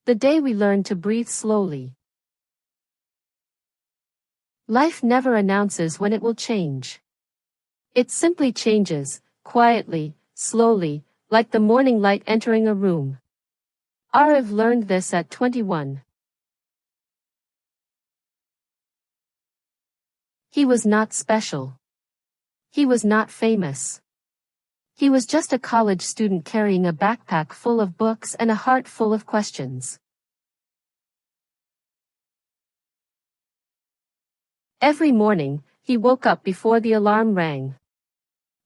The day we learn to breathe slowly. Life never announces when it will change. It simply changes, quietly, slowly, like the morning light entering a room. Arav learned this at 21. He was not special. He was not famous. He was just a college student carrying a backpack full of books and a heart full of questions. Every morning, he woke up before the alarm rang.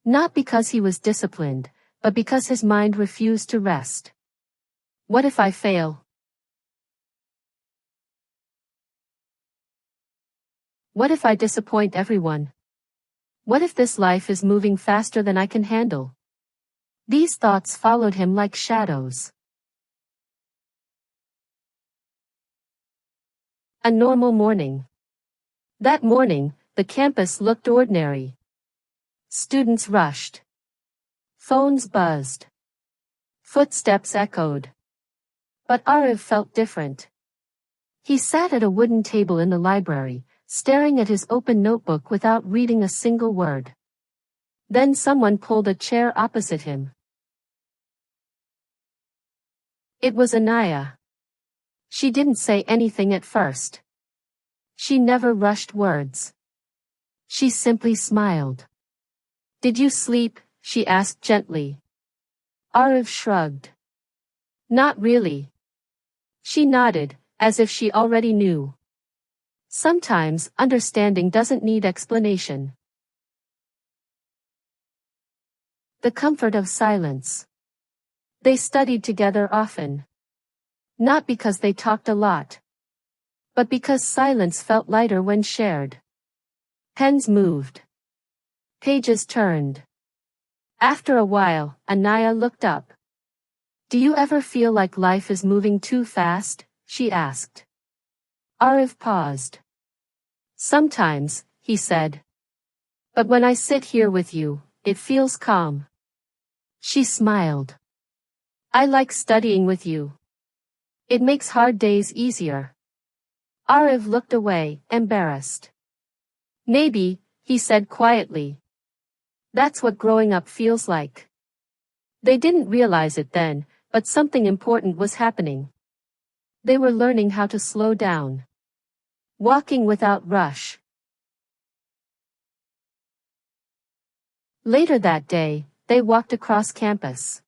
Not because he was disciplined, but because his mind refused to rest. What if I fail? What if I disappoint everyone? What if this life is moving faster than I can handle? These thoughts followed him like shadows. A normal morning. That morning, the campus looked ordinary. Students rushed. Phones buzzed. Footsteps echoed. But Arav felt different. He sat at a wooden table in the library, staring at his open notebook without reading a single word. Then someone pulled a chair opposite him. It was Anaya. She didn't say anything at first. She never rushed words. She simply smiled. "Did you sleep?" she asked gently. Arav shrugged. "Not really." She nodded, as if she already knew. Sometimes, understanding doesn't need explanation. The comfort of silence. They studied together often. Not because they talked a lot, but because silence felt lighter when shared. Pens moved. Pages turned. After a while, Anaya looked up. "Do you ever feel like life is moving too fast?" she asked. Arav paused. "Sometimes," he said. "But when I sit here with you, it feels calm." She smiled. "I like studying with you. It makes hard days easier." Arav looked away, embarrassed. "Maybe," he said quietly. "That's what growing up feels like." They didn't realize it then, but something important was happening. They were learning how to slow down. Walking without rush. Later that day, they walked across campus.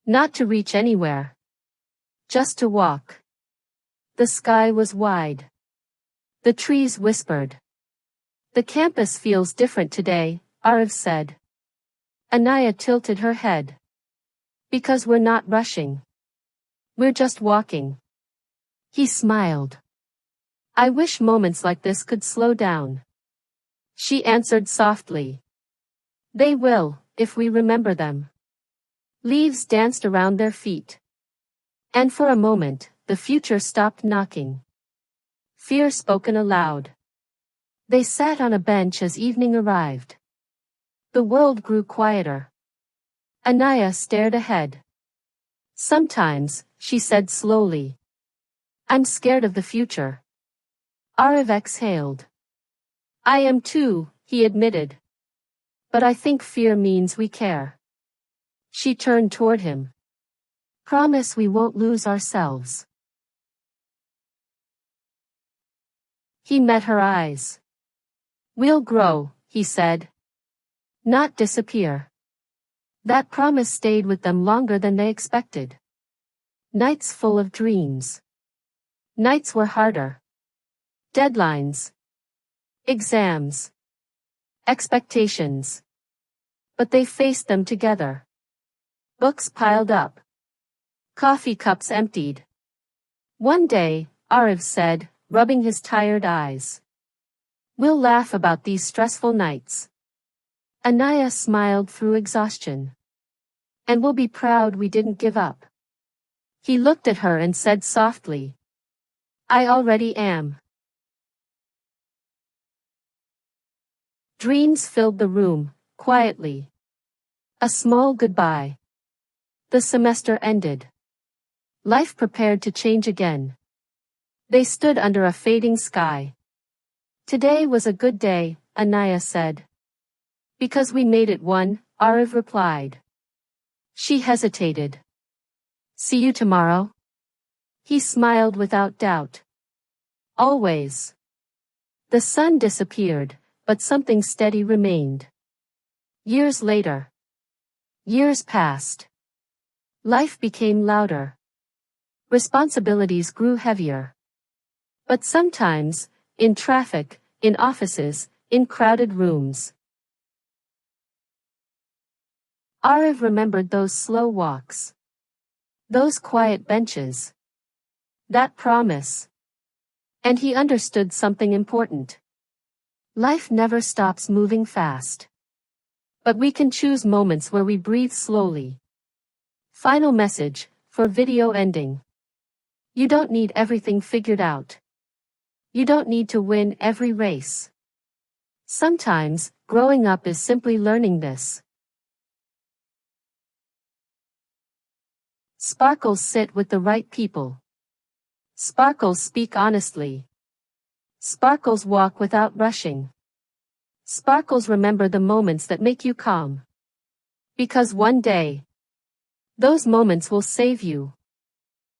Not to reach anywhere. Just to walk. The sky was wide. The trees whispered. "The campus feels different today," Arav said. Anaya tilted her head. "Because we're not rushing. We're just walking." He smiled. "I wish moments like this could slow down." She answered softly. "They will, if we remember them." Leaves danced around their feet. And for a moment, the future stopped knocking. Fear spoken aloud. They sat on a bench as evening arrived. The world grew quieter. Anaya stared ahead. "Sometimes," she said slowly, "I'm scared of the future." Arav exhaled. "I am too," he admitted. "But I think fear means we care." She turned toward him. "Promise we won't lose ourselves." He met her eyes. "We'll grow," he said. "Not disappear." That promise stayed with them longer than they expected. Nights full of dreams. Nights were harder. Deadlines. Exams. Expectations. But they faced them together. Books piled up. Coffee cups emptied. One day, Arav said, rubbing his tired eyes, "We'll laugh about these stressful nights." Anaya smiled through exhaustion. "And we'll be proud we didn't give up." He looked at her and said softly, "I already am." Dreams filled the room, quietly. A small goodbye. The semester ended. Life prepared to change again. They stood under a fading sky. Today was a good day, Anaya said. Because we made it one, Arav replied. She hesitated. See you tomorrow? He smiled without doubt. Always. The sun disappeared, but something steady remained. Years later. Years passed. Life became louder. Responsibilities grew heavier. But sometimes, in traffic, in offices, in crowded rooms. Arav remembered those slow walks. Those quiet benches. That promise. And he understood something important. Life never stops moving fast. But we can choose moments where we breathe slowly. Final message, for video ending. You don't need everything figured out. You don't need to win every race. Sometimes, growing up is simply learning this. Sparkles sit with the right people. Sparkles speak honestly. Sparkles walk without rushing. Sparkles remember the moments that make you calm. Because one day, those moments will save you.